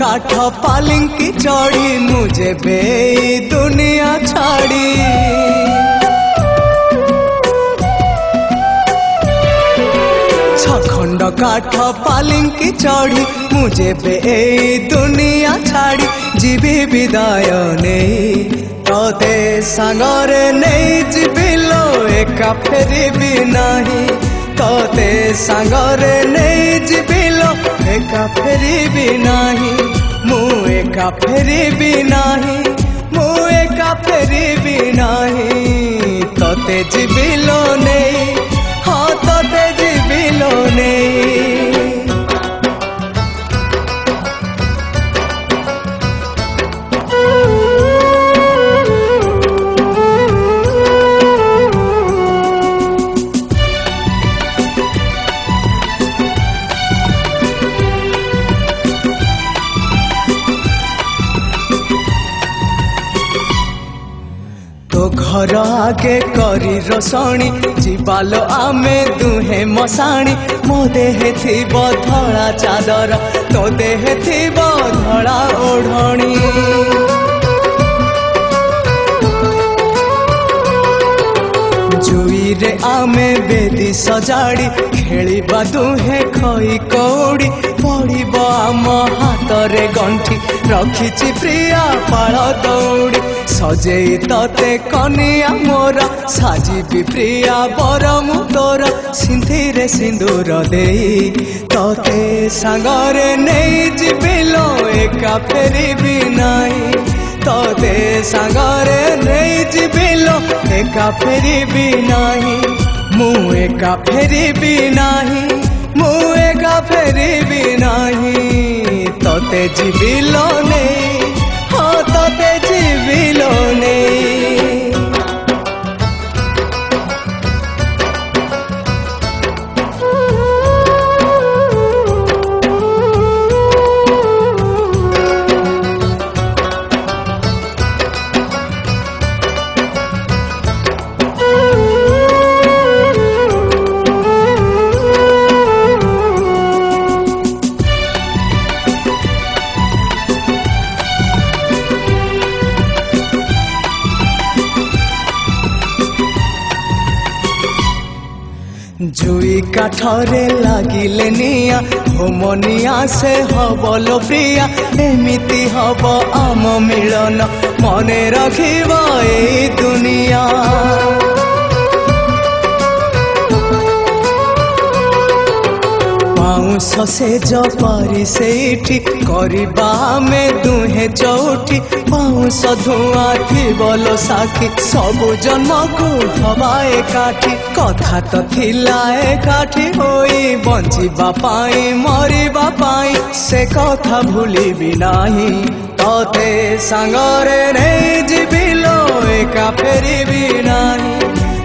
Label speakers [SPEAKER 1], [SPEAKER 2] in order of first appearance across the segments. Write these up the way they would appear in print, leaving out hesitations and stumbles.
[SPEAKER 1] काठ पालिंकी चढ़ी मुझे बे दुनिया छाड़ी छखंड काठ पालिंकी चढ़ी मुझे बे दुनिया छाड़ी जीवी विदाय नहीं तोते सांगरे नहीं जीविलो एका फेरिबी नहीं तोते सांगरे नहीं जीविलो एका फेरिबी नहीं मु एका फेरिबी नहीं मु एका फेरिबी नहीं तोते जीविलो नहीं हाँ तोते जीविलो नहीं तो घर आगे करी रोषणी जीवालो आमे दुहे मशाणी मो देहे थिब धड़ा चादर तो देहे थिब धड़ा ओढ़णी जुई रे आमे बेदी सजाड़ी खेलिबा दुहे खई कौड़ी पड़िब आम हाथ रे गंठी रखिछि प्रिया पाळ दौड़ी सजेई तते कनिया मोर साजिबी प्रिया बर मु तोर सिंधीरे सिंदूर देई तते सांगरे नहीं जीविलो एका फेरिबी नहीं तते सांगरे नहीं जीविलो एका फेरिबी नहीं मु एका फेरिबी नहीं मु एका फेरिबी नहीं तते जीविलो नहीं हाँ तते जीविलो नहीं जुई काठरे लागिले निया होमनिया से हबलो प्रिया एमिति हब आम मिलन मने रखिब ए दुनिया पाउंस से जपारी सेठी करबा में दुहे चौठी पाउंस धुआं थिबलो साखी सबु जन्म को हवा एकाठी कथा तो थिला एकाठी होई बंचिबा पाई मरिबा पाई से कथा भूलिबी नाही तोते सांगरे नहीं जीविलो एका फेरिबी नाही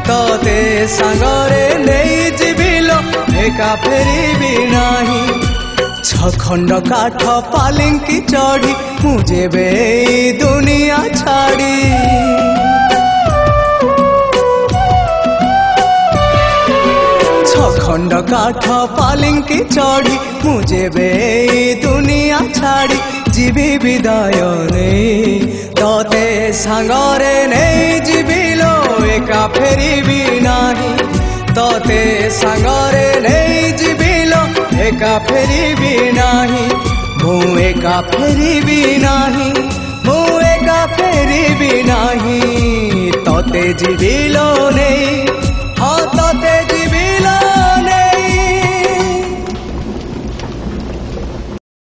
[SPEAKER 1] तोते सांगरे नहीं जीविलो एका फेरिबी नाही छखंड काठ पालिंकी चढ़ी मुझे बे दुनिया छाड़ी छखंड काठ पालिंकी चढ़ी मुझे बे दुनिया छाड़ी जीवी विदाय नहीं तोते सांगरे नहीं जीविलो एका फेरिबी नाही तोते सांगरे नहीं जीविलो एका फेरिबी नाही मु एका फेरिबी नाही मु एका फेरिबी नाही तोते जीविलो नहीं